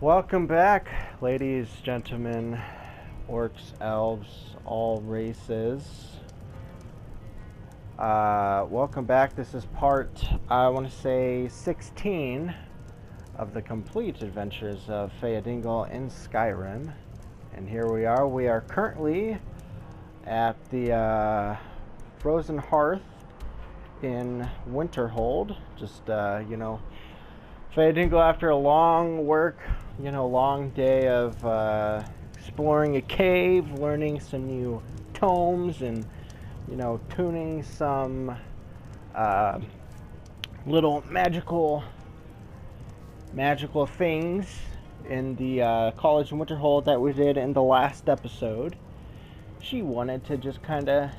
Welcome back, ladies, gentlemen, orcs, elves, all races. Welcome back. This is part, I want to say, 16 of the complete adventures of Fëadîngûl in Skyrim. And here we are. We are currently at the Frozen Hearth in Winterhold. Just, Fëadîngûl, after a long long day of exploring a cave, learning some new tomes, and tuning some little magical things in the College in Winterhold that we did in the last episode. She wanted to just kind of,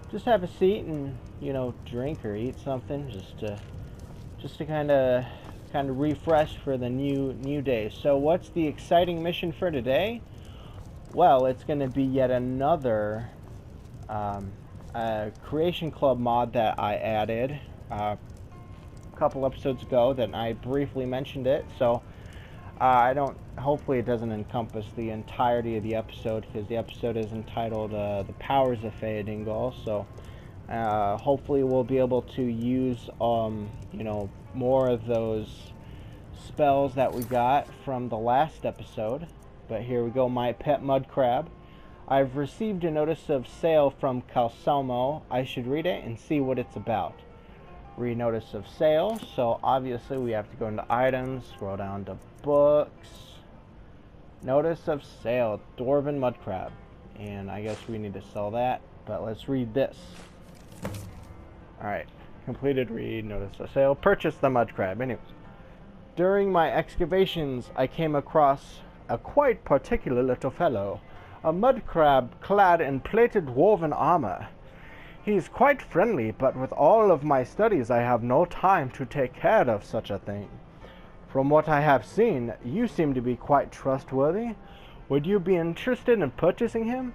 just have a seat and drink or eat something, just to kind of refresh for the new day. So what's the exciting mission for today? Well, it's going to be yet another Creation Club mod that I added a couple episodes ago that I briefly mentioned it. So hopefully it doesn't encompass the entirety of the episode, because the episode is entitled The Powers of Fëadîngûl. So hopefully we'll be able to use more of those spells that we got from the last episode. But here we go. My pet mud crab. I've received a notice of sale from Calcelmo. I should read it and see what it's about. Read notice of sale. So obviously we have to go into items, scroll down to books. Notice of sale, Dwarven mud crab. And I guess we need to sell that, but let's read this. Alright. Completed read, notice of sale, purchase the mud crab. Anyways, during my excavations, I came across a quite particular little fellow, a mud crab clad in plated woven armor. He's quite friendly, but with all of my studies, I have no time to take care of such a thing. From what I have seen, you seem to be quite trustworthy. Would you be interested in purchasing him?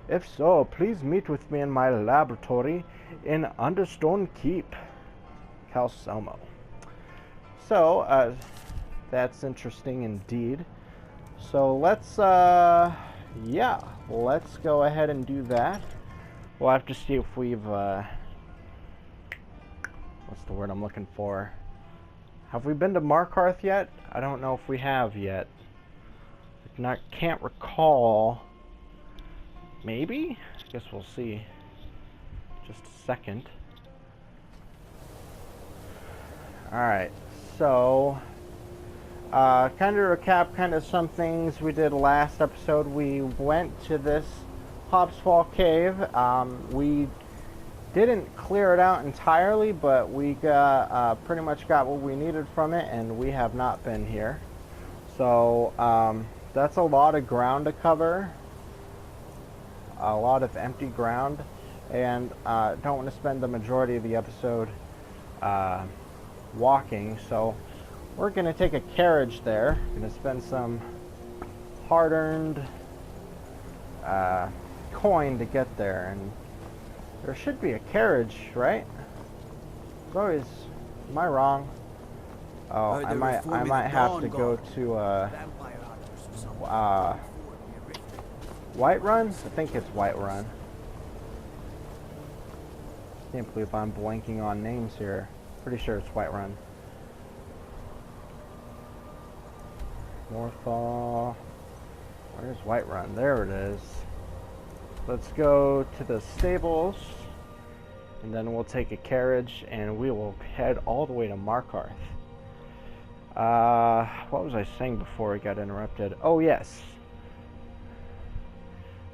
If so, please meet with me in my laboratory in Understone Keep, Calcelmo. So, that's interesting indeed. So let's go ahead and do that. We'll have to see if we've, what's the word I'm looking for? Have we been to Markarth yet? I don't know if we have yet. Can't recall. Maybe? I guess we'll see. Just a second. Alright, so kind of recap some things we did last episode. We went to this Hobsfall Cave. We didn't clear it out entirely, but we got pretty much got what we needed from it, and we have not been here. So that's a lot of ground to cover. A lot of empty ground, and don't want to spend the majority of the episode walking, so we're going to take a carriage there. Going to spend some hard-earned coin to get there, and there should be a carriage, right? Am I wrong? Oh, I might have to go to Whiterun? I think it's Whiterun. Can't believe I'm blanking on names here. Pretty sure it's Whiterun. Morthal. Where's Whiterun? There it is. Let's go to the stables, and then we'll take a carriage, and we will head all the way to Markarth. What was I saying before I got interrupted? Oh, yes.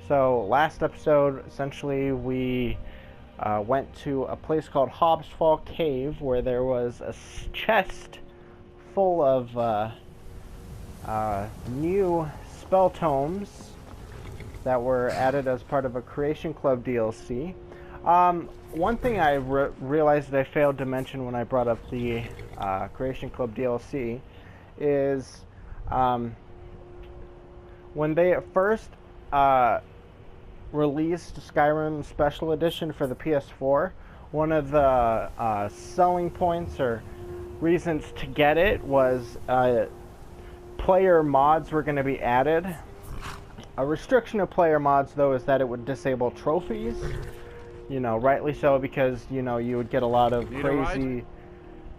So last episode, essentially, we went to a place called Hobsfall Cave, where there was a chest full of new spell tomes that were added as part of a Creation Club DLC. One thing I realized that I failed to mention when I brought up the Creation Club DLC is when they at first released Skyrim Special Edition for the PS4, one of the selling points or reasons to get it was player mods were going to be added. A restriction of player mods, though, is that it would disable trophies. You know, rightly so, because, you know, you would get a lot of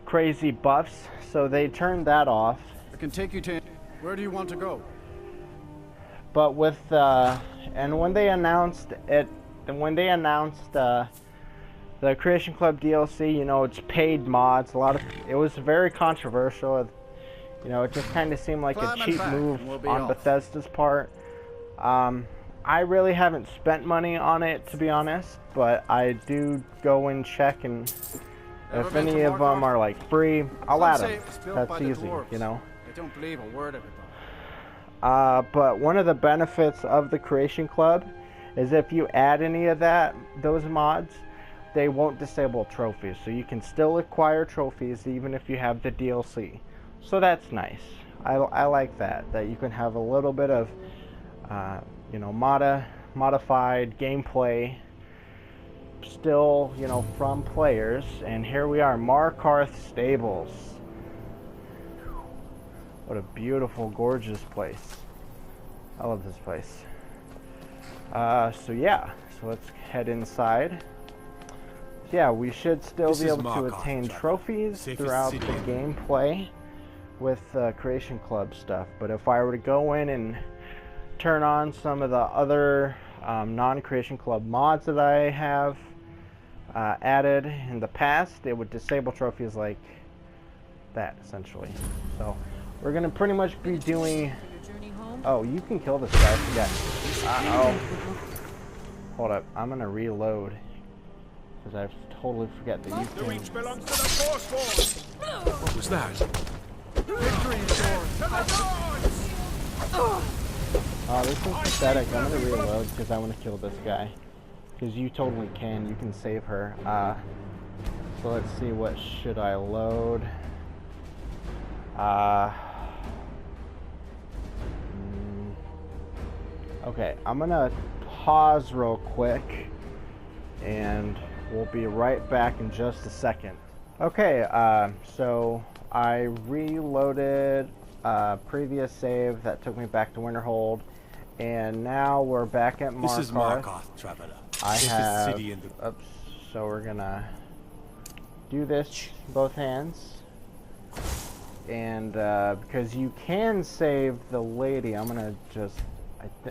crazy buffs. So they turned that off. I can take you to... Where do you want to go? But with, and when they announced it, the Creation Club DLC, you know, it's paid mods. It was very controversial. You know, it just kind of seemed like a cheap move on Bethesda's part. I really haven't spent money on it, to be honest, but I do go and check, and if any of them are like free, I'll add them. That's easy, you know. I don't believe a word of it. But one of the benefits of the Creation Club is if you add any of those mods, they won't disable trophies, so you can still acquire trophies even if you have the DLC. So that's nice. I like that you can have a little bit of you know, modified gameplay still, you know, from players. And here we are, Markarth Stables. What a beautiful, gorgeous place. I love this place. So yeah, so let's head inside. Yeah, we should still be able to attain trophies throughout the gameplay with Creation Club stuff. But if I were to go in and turn on some of the other non-Creation Club mods that I have added in the past, it would disable trophies like that, essentially. So we're going to pretty much be doing... Oh, you can kill this guy, I forget. Uh-oh. Hold up, I'm going to reload. Because I totally forget that you can... What was that? Victory is yours! Oh, this is pathetic. I'm going to reload because I want to kill this guy. Because you totally can. You can save her. So let's see, what should I load? Okay, I'm going to pause real quick. And we'll be right back in just a second. Okay, so I reloaded previous save that took me back to Winterhold. And now we're back at Markarth. This is Markarth, traveler. I have... Oops, so we're gonna do this both hands. And because you can save the lady, I'm gonna just...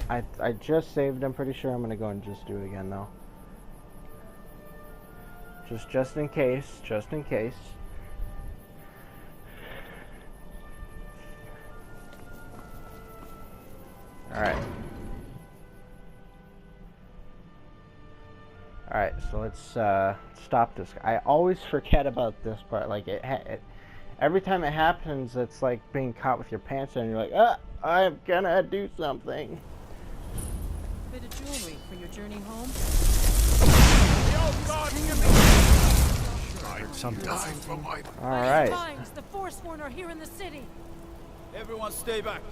I just saved, I'm pretty sure. I'm gonna go and just do it again though. Just in case, just in case. Alright. Alright, so let's stop this. I always forget about this part. Like, every time it happens, it's like being caught with your pants on, and you're like, I'm gonna do something. Bit of jewelry for your journey home? Alright. The Forsworn are here in the city. Everyone stay back.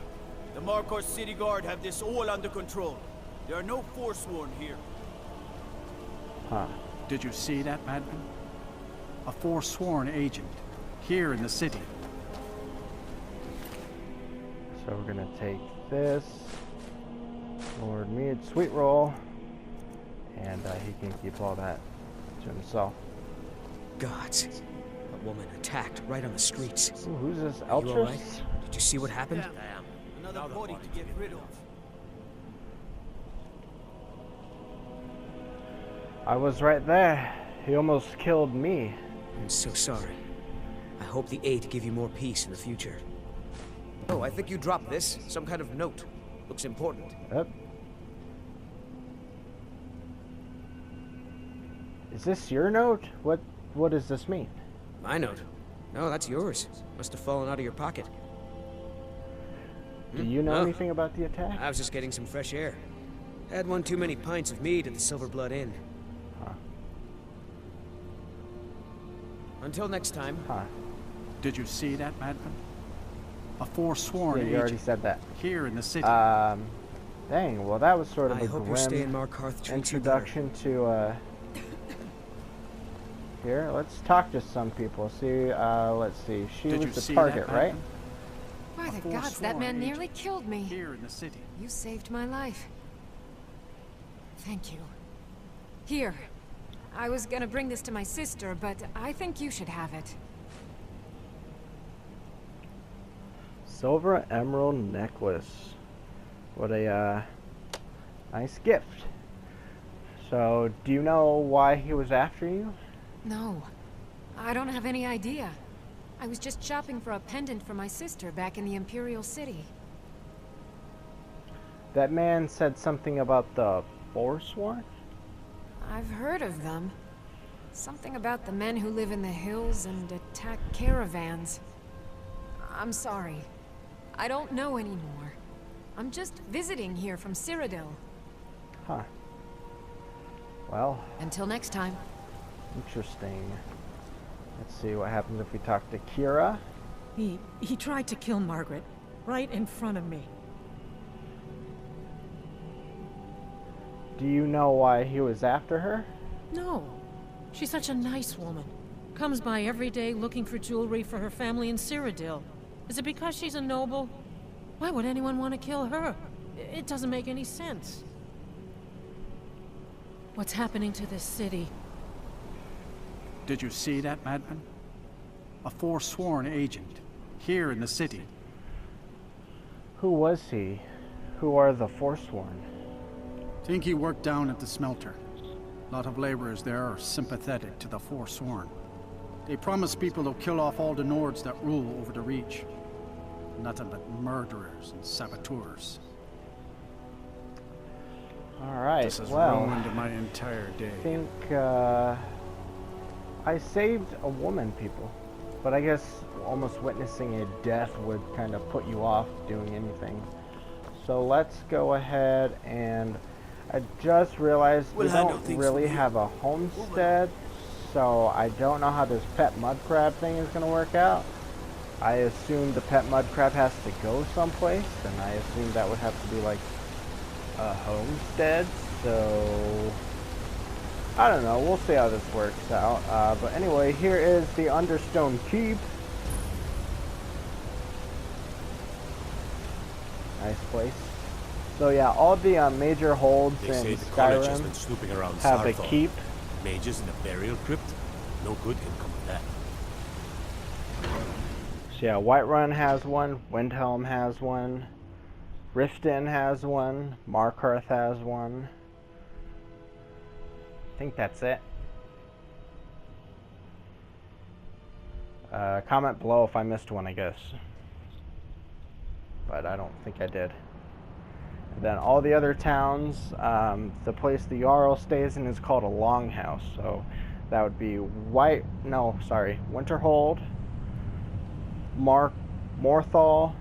The Markarth City Guard have this all under control. There are no Forsworn here. Huh. Did you see that, madman? A Forsworn agent, here in the city. So we're gonna take this, Lord Mead Sweet Roll, and he can keep all that to himself. Gods, a woman attacked right on the streets. Ooh, who's this, Are you all Eltrus? right? Did you see what happened? I am. Another body to get rid of. I was right there. He almost killed me. I'm so sorry. I hope the Eight give you more peace in the future. Oh, I think you dropped this. Some kind of note. Looks important. Yep. Is this your note? What does this mean? My note? No, that's yours. Must have fallen out of your pocket. Do you know anything about the attack? I was just getting some fresh air. Had one too many pints of mead at the Silver Blood Inn. Huh. Until next time. Huh. Did you see that, madman? A Forsworn Yeah, you agent, already said that. here in the city. Dang, well that was sort of I a hope your stay in grim Markarth treats you better. introduction to, here, let's talk to some people. See, let's see. She Did you was the see target, that, right? madman? A By the gods, that forsworn man agent nearly killed me. here in the city. You saved my life. Thank you. Here. I was gonna bring this to my sister, but I think you should have it. Silver emerald necklace. What a nice gift. So, do you know why he was after you? No. I don't have any idea. I was just shopping for a pendant for my sister back in the Imperial City. That man said something about the Forsworn? I've heard of them. Something about the men who live in the hills and attack caravans. I'm sorry. I don't know anymore. I'm just visiting here from Cyrodiil. Huh. Well, Until next time. interesting. Let's see what happens if we talk to Kira. He tried to kill Margaret, right in front of me. Do you know why he was after her? No. She's such a nice woman. Comes by every day looking for jewelry for her family in Cyrodiil. Is it because she's a noble? Why would anyone want to kill her? It doesn't make any sense. What's happening to this city? Did you see that madman? A forsworn agent here in the city. Who was he? Who are the Forsworn? Think he worked down at the smelter. A lot of laborers there are sympathetic to the Forsworn. They promise people they'll kill off all the Nords that rule over the Reach. Nothing but murderers and saboteurs. Alright, This has well, ruined my entire day. I think, I saved a woman, people. But I guess almost witnessing a death would kind of put you off doing anything. So let's go ahead and... I just realized we We'll handle don't things really from here. have a homestead. So I don't know how this pet mud crab thing is going to work out. I assume the pet mud crab has to go someplace. And I assume that would have to be like a homestead. So... I don't know, we'll see how this works out. But anyway, here is the Understone Keep. Nice place. So yeah, all the major holds They say in the college has Skyrim been snooping around have a Sarthor. keep. Mages in a burial crypt? No good can come of that. So yeah, Whiterun has one, Windhelm has one, Riften has one, Markarth has one. I think that's it. Comment below if I missed one, I guess. But I don't think I did. And then all the other towns, the place the Jarl stays in is called a Longhouse. So that would be Winterhold, Morthal,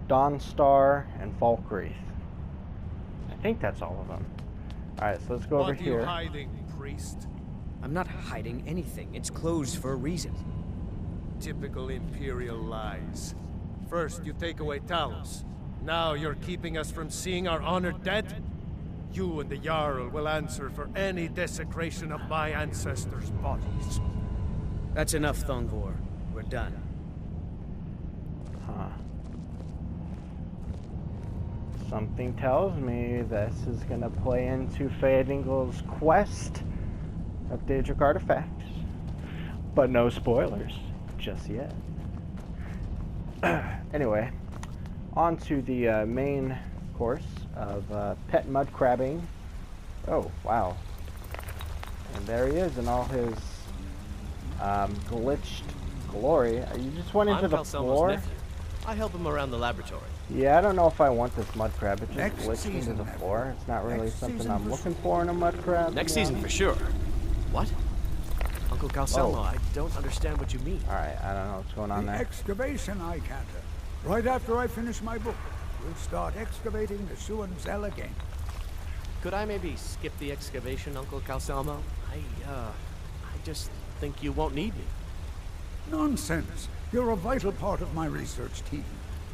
Dawnstar, and Falkreath. I think that's all of them. Alright, so let's go over here. What are you hiding, priest? I'm not hiding anything. It's closed for a reason. Typical Imperial lies. First, you take away Talos. Now you're keeping us from seeing our honored dead? You and the Jarl will answer for any desecration of my ancestors' bodies. That's enough, Thongvor. We're done. Huh. Something tells me this is going to play into Fëadîngûl's quest of Daedric artifacts. But no spoilers just yet. Anyway, on to the main course of pet mud crabbing. Oh, wow. And there he is in all his glitched glory. You just went into the floor? I help him around the laboratory. Yeah, I don't know if I want this mud crab. It just glitched into the floor. It's not really something I'm looking for in a mud crab. Next season for sure. What? Uncle Calcelmo, Oh. I don't understand what you mean. Alright, I don't know what's going on The there. excavation I canter. Right after I finish my book, we'll start excavating the Suan Zell again. Could I maybe skip the excavation, Uncle Calcelmo? I just think you won't need me. Nonsense. You're a vital part of my research team.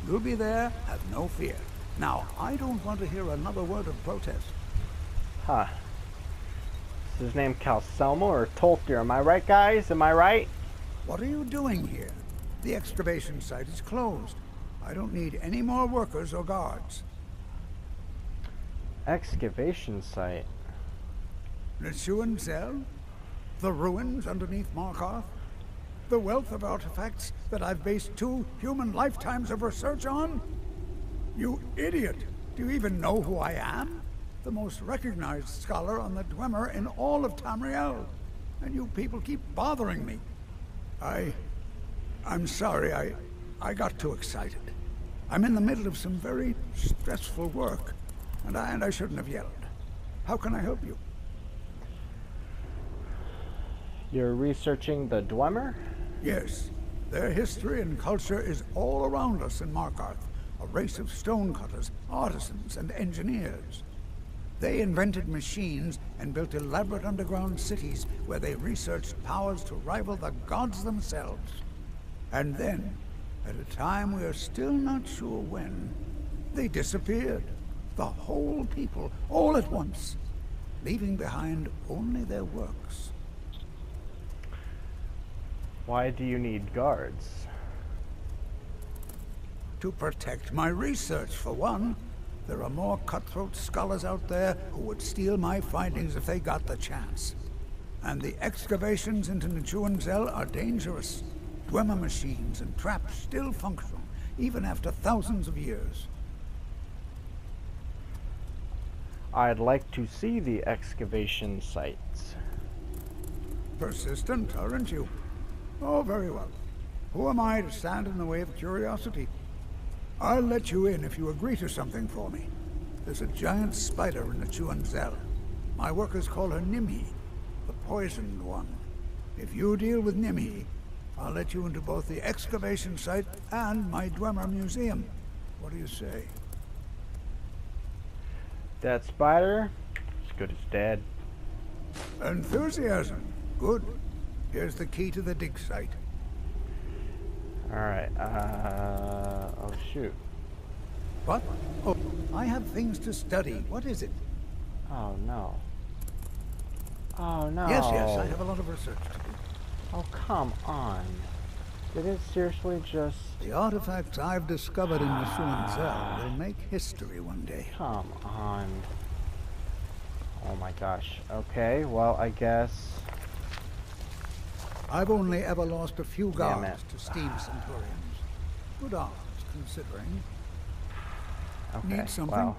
You'll be there, have no fear. Now, I don't want to hear another word of protest. Huh. Is his name Calcelmo or Tolkir? Am I right, guys? Am I right? What are you doing here? The excavation site is closed. I don't need any more workers or guards. Excavation site. SHAREfactory? The ruins underneath Markarth? The wealth of artifacts that I've based 2 human lifetimes of research on? You idiot! Do you even know who I am? The most recognized scholar on the Dwemer in all of Tamriel. And you people keep bothering me. I'm sorry, I got too excited. I'm in the middle of some very stressful work, and I shouldn't have yelled. How can I help you? You're researching the Dwemer? Yes. Their history and culture is all around us in Markarth. A race of stonecutters, artisans, and engineers. They invented machines and built elaborate underground cities where they researched powers to rival the gods themselves. And then, at a time we are still not sure when, they disappeared. The whole people, all at once, leaving behind only their works. Why do you need guards? To protect my research, for one. There are more cutthroat scholars out there who would steal my findings if they got the chance. And the excavations into SHAREfactory are dangerous. Dwemer machines and traps still function, even after thousands of years. I'd like to see the excavation sites. Persistent, aren't you? Oh, very well. Who am I to stand in the way of curiosity? I'll let you in if you agree to something for me. There's a giant spider in SHAREfactory. My workers call her Nimhi, the poisoned one. If you deal with Nimhi, I'll let you into both the excavation site and my Dwemer museum. What do you say? That spider, as good as dead. Enthusiasm. Good. Here's the key to the dig site. Alright, oh shoot. What? Oh, I have things to study. What is it? Oh no. Oh no. Yes, I have a lot of research to do. Oh, come on. Did it seriously just... The artifacts I've discovered in the SHAREfactory will make history one day. Come on. Oh my gosh. Okay, well, I guess... I've only ever lost a few guards to steam centurions. Good odds, considering. Okay, Need something? well...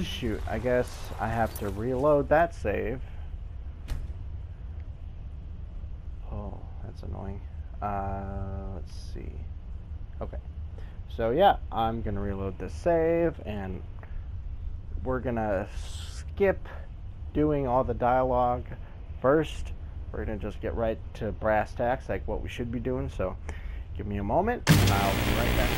Shoot, I guess I have to reload that save. Oh, that's annoying. Let's see. Okay. So yeah, I'm gonna reload this save, and we're gonna skip doing all the dialogue first. We're gonna just get right to brass tacks, like what we should be doing. So give me a moment, and I'll be right back.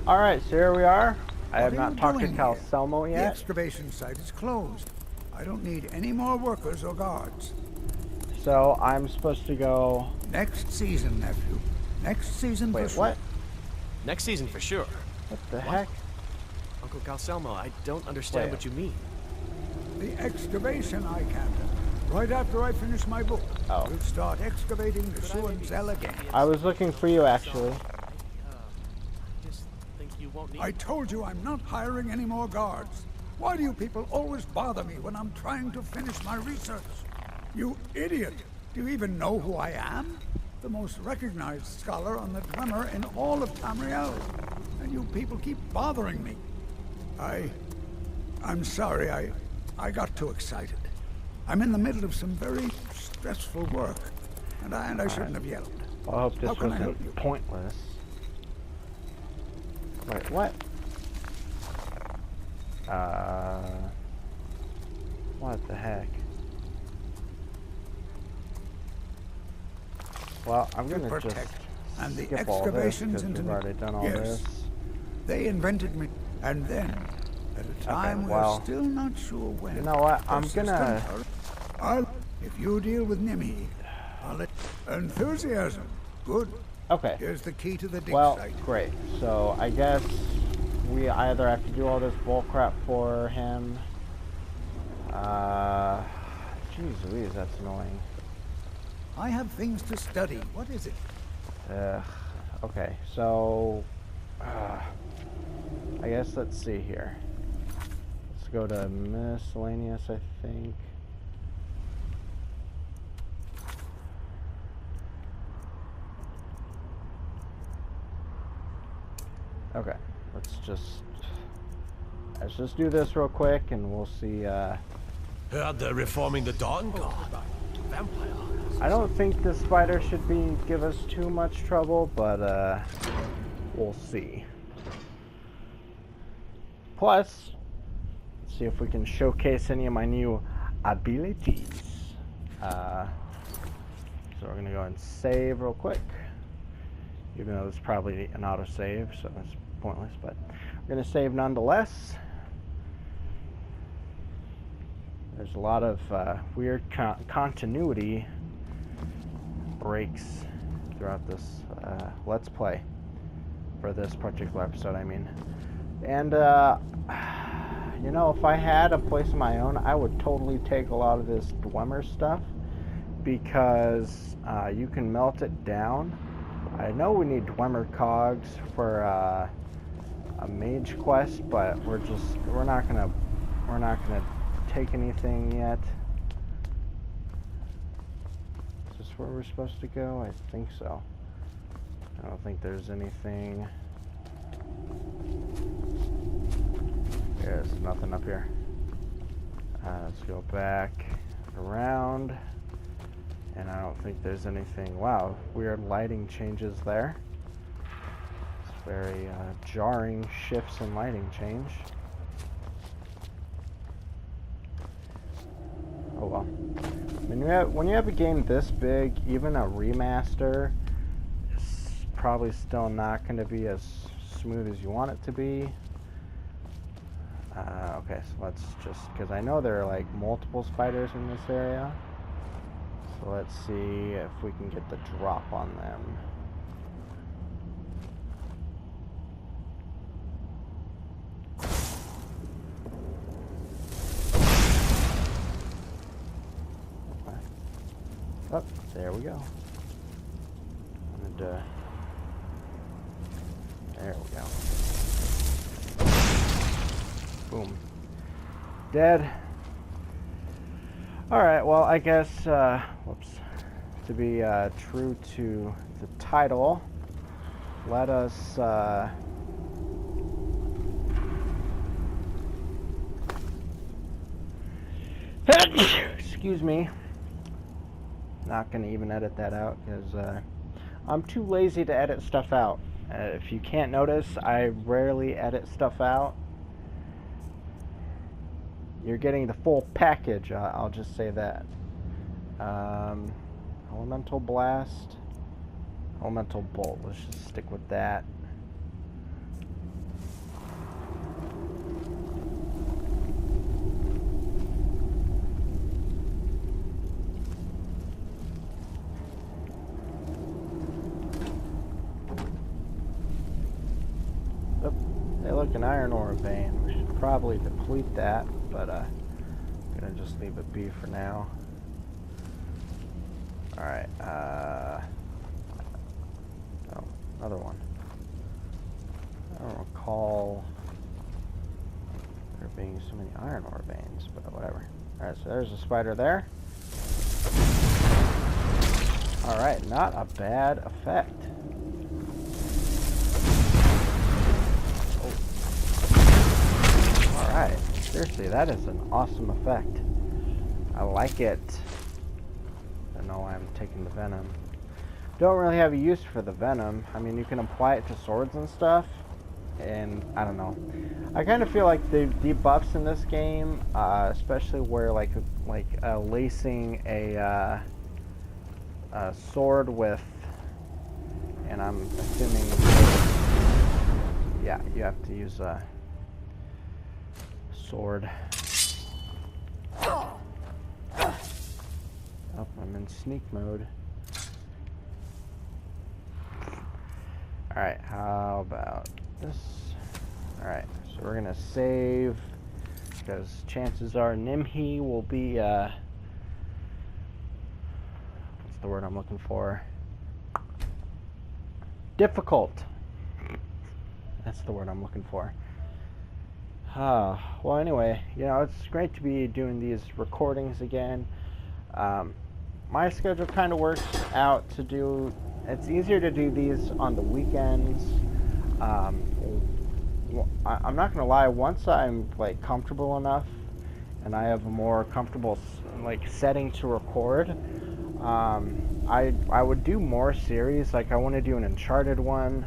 Alright, so here we are. I have not talked to Calcelmo yet. The excavation site is closed. I don't need any more workers or guards. So I'm supposed to go... Next season, nephew. Next season for sure. Wait, what? Next season for sure. What the heck? Uncle Calcelmo, I don't understand what you mean. The excavation I captain. Right after I finish my book, we'll start excavating the SHAREfactory again. I was looking for you, actually. I told you I'm not hiring any more guards. Why do you people always bother me when I'm trying to finish my research? You idiot! Do you even know who I am? The most recognized scholar on the Dwemer in all of Tamriel. And you people keep bothering me. I'm sorry, I got too excited. I'm in the middle of some very stressful work, and I shouldn't have yelled. Well, I hope this wasn't pointless. Wait, what? What the heck? Well, I'm gonna just and the skip all this because into we've already done all this. They invented me, and then, at a time we're still not sure when. You know what? I'm gonna... If you deal with Nimhi, I'll let... Enthusiasm. Good. Okay. Here's the key to the dig site. Great. So, I guess we either have to do all this bullcrap for him. Jeez Louise, that's annoying. I have things to study. What is it? Okay, so I guess let's see here. Let's go to miscellaneous, I think. Okay, let's just do this real quick, and we'll see. Heard they're reforming the Dawn Guard. Vampire. I don't think this spider should give us too much trouble, but we'll see. Plus, let's see if we can showcase any of my new abilities. So we're gonna go and save real quick, even though it's probably an autosave, so it's pointless. But we're gonna save nonetheless. There's a lot of weird continuity breaks throughout this Let's Play for this particular episode, I mean. And, you know, if I had a place of my own, I would totally take a lot of this Dwemer stuff, because you can melt it down. I know we need Dwemer cogs for a mage quest, but we're not gonna take anything yet. Is this where we're supposed to go? I think so. I don't think there's anything. There's nothing up here. Let's go back around, and I don't think there's anything. Wow, weird lighting changes there. It's very jarring shifts in lighting change. Oh well. When you have a game this big, even a remaster is probably still not going to be as smooth as you want it to be. Okay, so let's just, because I know there are like multiple spiders in this area, so let's see if we can get the drop on them. Oh, there we go. And, there we go. Boom. Dead. Alright, well, I guess, whoops. To be true to the title, let us, excuse me. Not going to even edit that out, because I'm too lazy to edit stuff out. If you can't notice, I rarely edit stuff out. You're getting the full package, I'll just say that. Elemental Blast, Elemental Bolt, let's just stick with that. Oh, hey look, an iron ore vein. We should probably deplete that, but I'm gonna just leave it be for now. Alright, oh, another one. I don't recall there being so many iron ore veins, but whatever. Alright, so there's a spider there. Alright, not a bad effect. Oh. Alright, seriously, that is an awesome effect. I like it. I don't know why I'm taking the venom. Don't really have a use for the venom. I mean, you can apply it to swords and stuff, and I don't know. I kind of feel like the debuffs in this game, especially where like lacing a sword with, and I'm assuming, yeah, you have to use a sword. Oh, I'm in sneak mode. Alright, how about this? Alright, so we're gonna save, because chances are Nimhi will be, what's the word I'm looking for? difficult. That's the word I'm looking for. Well, anyway, you know, it's great to be doing these recordings again. My schedule kind of works out to do, it's easier to do these on the weekends. I'm not going to lie, once I'm like comfortable enough and I have a more comfortable like setting to record, I would do more series. Like I want to do an Uncharted one,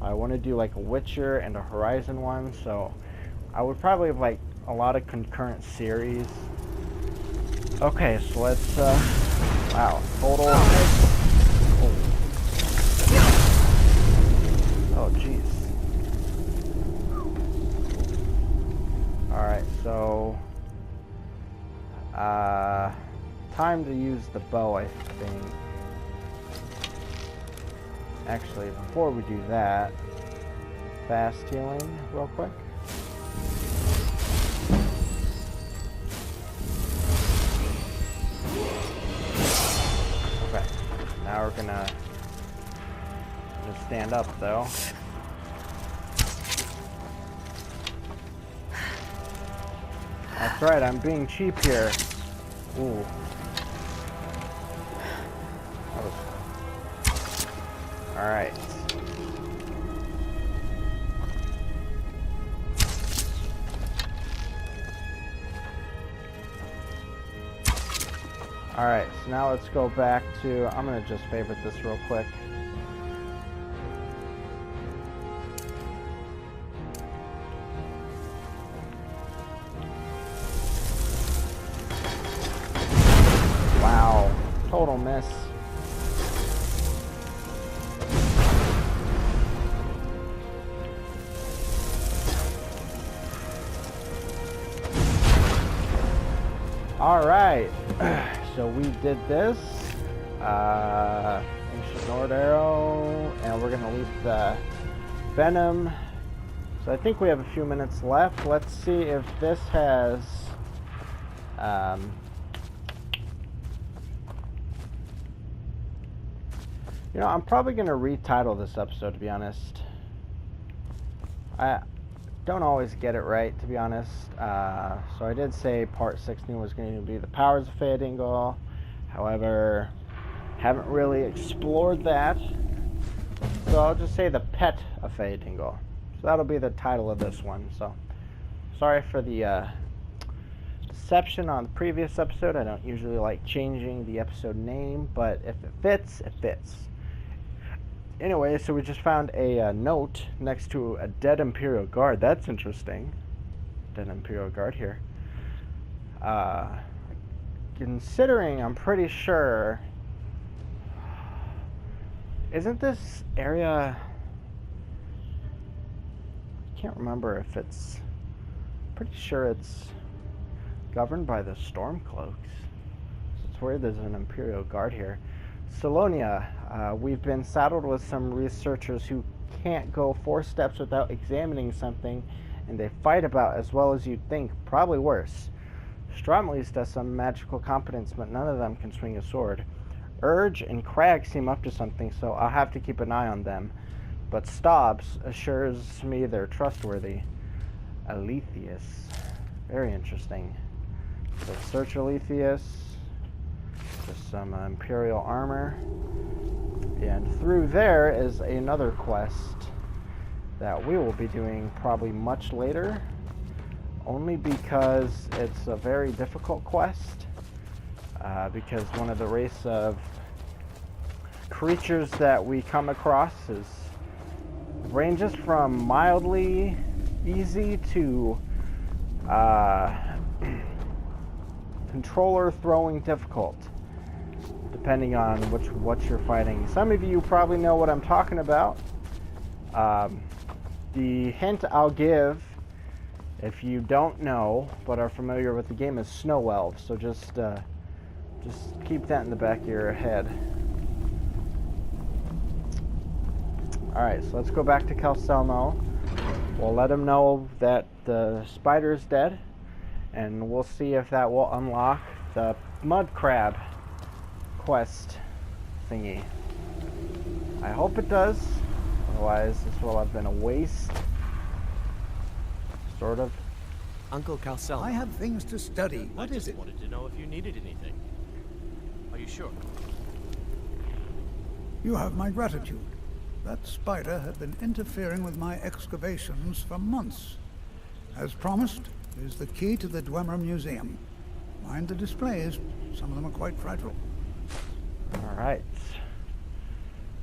I want to do like a Witcher and a Horizon one, so I would probably have like a lot of concurrent series. Okay, so let's wow, total. Oh jeez. Alright, so time to use the bow, I think. Actually, before we do that, fast healing real quick. Okay, now we're gonna stand up though. That's right, I'm being cheap here. Ooh. Alright. Alright, so now let's go back to, I'm gonna just favorite this real quick. Wow, total miss. Alright, so we did this. Ancient Nord Arrow, and we're gonna leave the Venom. So I think we have a few minutes left. Let's see if this has you know, I'm probably going to retitle this episode, to be honest. I don't always get it right, to be honest. So I did say part 16 was going to be the powers of Fëadîngûl. However, haven't really explored that. So I'll just say the pet of Fëadîngûl. So that'll be the title of this one. So sorry for the deception on the previous episode. I don't usually like changing the episode name, but if it fits, it fits. Anyway, so we just found a note next to a dead Imperial Guard. That's interesting. Dead Imperial Guard here. Considering, I'm pretty sure... Isn't this area... I can't remember if it's... Pretty sure it's governed by the Stormcloaks. So it's weird there's an Imperial Guard here. Salonia, we've been saddled with some researchers who can't go 4 steps without examining something, and they fight about as well as you'd think, probably worse. Stromley's does some magical competence, but none of them can swing a sword. Urge and Crag seem up to something, so I'll have to keep an eye on them. But Stobbs assures me they're trustworthy. Aletheus. Very interesting. So search Aletheus. Just some Imperial armor. And through there is another quest that we will be doing probably much later. Only because it's a very difficult quest. Because one of the race of creatures that we come across ranges from mildly easy to controller throwing difficult, depending on what you're fighting. Some of you probably know what I'm talking about. The hint I'll give, if you don't know but are familiar with the game, is Snow Elves. So just keep that in the back of your head. Alright, so let's go back to Calcelmo. We'll let him know that the spider is dead, and we'll see if that will unlock the mud crab quest thingy. I hope it does. Otherwise, this will have been a waste. Sort of. Uncle Calcel. I have things to study. What is it? I wanted to know if you needed anything. Are you sure? You have my gratitude. That spider had been interfering with my excavations for months. As promised, is the key to the Dwemer Museum. Mind the displays. Some of them are quite fragile. All right.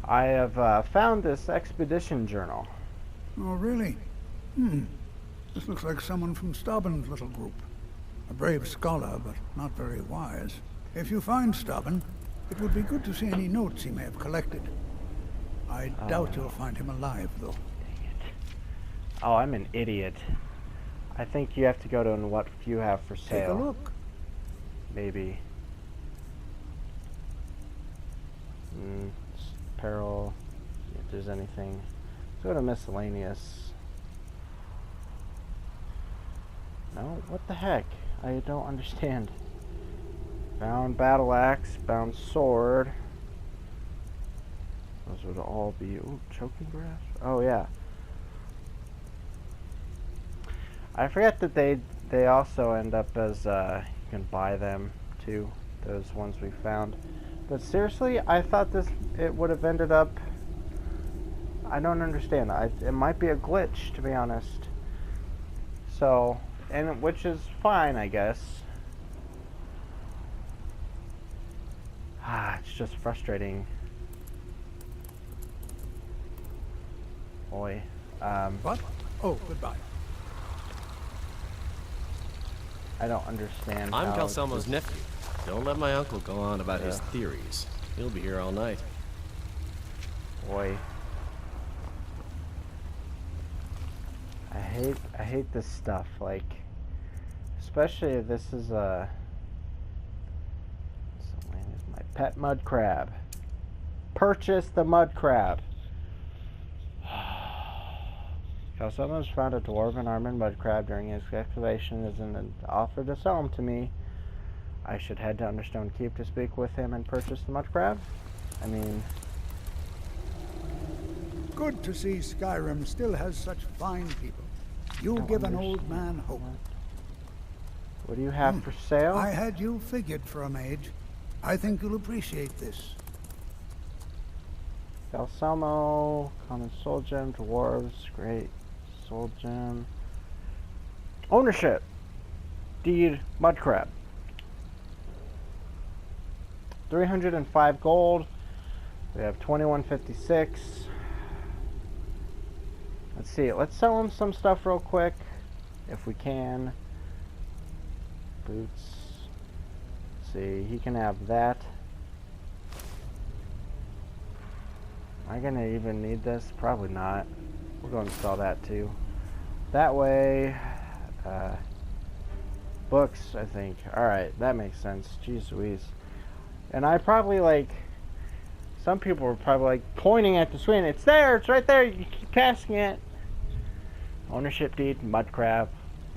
I have found this expedition journal. Oh, really? This looks like someone from Stauben's little group. A brave scholar, but not very wise. If you find Stauben, it would be good to see any notes he may have collected. I doubt you'll find him alive, though. Dang it. Oh, I'm an idiot. I think you have to go to what you have for sale. Take a look. Maybe. Apparel. If there's anything. Let's go to miscellaneous. No? What the heck? I don't understand. Bound battle axe, bound sword. Those would all be... Ooh, choking grasp? Oh, yeah. I forget that they also end up as... you can buy them, too. Those ones we found. But seriously, I thought it would have ended up... I don't understand. It might be a glitch, to be honest. So... And which is fine, I guess. It's just frustrating. Boy. What? Oh, goodbye. I don't understand. I'm Calcelmo's nephew. Don't let my uncle go on about his theories. He'll be here all night. Boy. I hate this stuff, like, especially if this is my pet mud crab. Purchase the mud crab. Calcelmo's found a dwarven armored mud crab during his excavation and offered to sell him to me. I should head to Understone Keep to speak with him and purchase the mud crab? I mean... Good to see Skyrim still has such fine people. You give an old man hope. What do you have for sale? I had you figured for a mage. I think you'll appreciate this. Calcelmo, common soul gem, dwarves, great soul gem. Ownership. Deed, mud crab. 305 gold. We have 2156. Let's see. Let's sell him some stuff real quick, if we can. Boots. Let's see. He can have that. Am I gonna even need this? Probably not. We're going to sell that too. That way. Books, I think. Alright, that makes sense. Jeez Louise. And I probably, like, some people were probably, like, pointing at the screen. It's there! It's right there! You keep passing it! Ownership deed, mud crab.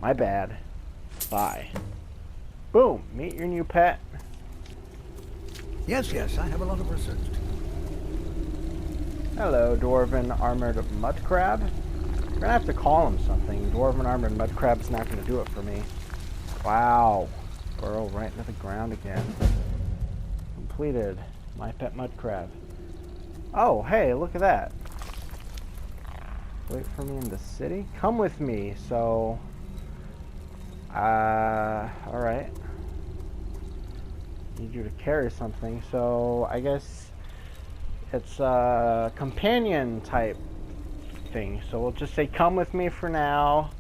My bad. Bye. Boom! Meet your new pet. Yes, I have a lot of research to do. Hello, Dwarven Armored Mud Crab. We're gonna have to call him something. Dwarven Armored Mud Crab's not gonna do it for me. Wow. Burrow right into the ground again. Completed. My pet mud crab. Oh, hey, look at that. Wait for me in the city? Come with me, so... alright. Need you to carry something, so I guess it's a companion type thing. So we'll just say come with me for now.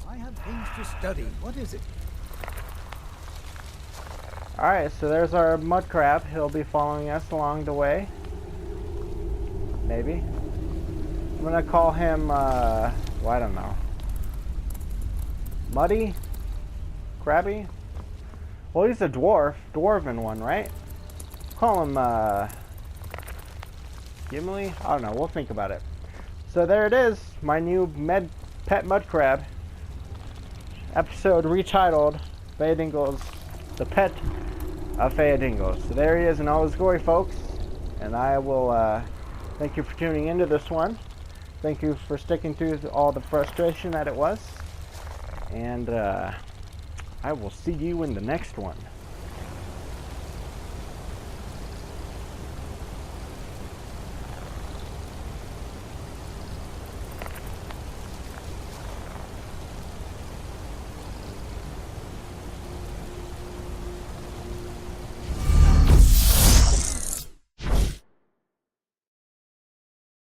I have things to study. What is it? Alright, so there's our mud crab. He'll be following us along the way. Maybe. I'm gonna call him, well, I don't know. Muddy? Crabby? Well, he's a dwarf. Dwarven one, right? Call him, Gimli? I don't know. We'll think about it. So there it is. My new pet mud crab. Episode retitled Fëadîngûl's The Pet of Fëadîngûl. So there he is in all his glory, folks. And I will Thank you for tuning into this one. Thank you for sticking through all the frustration that it was. And I will see you in the next one.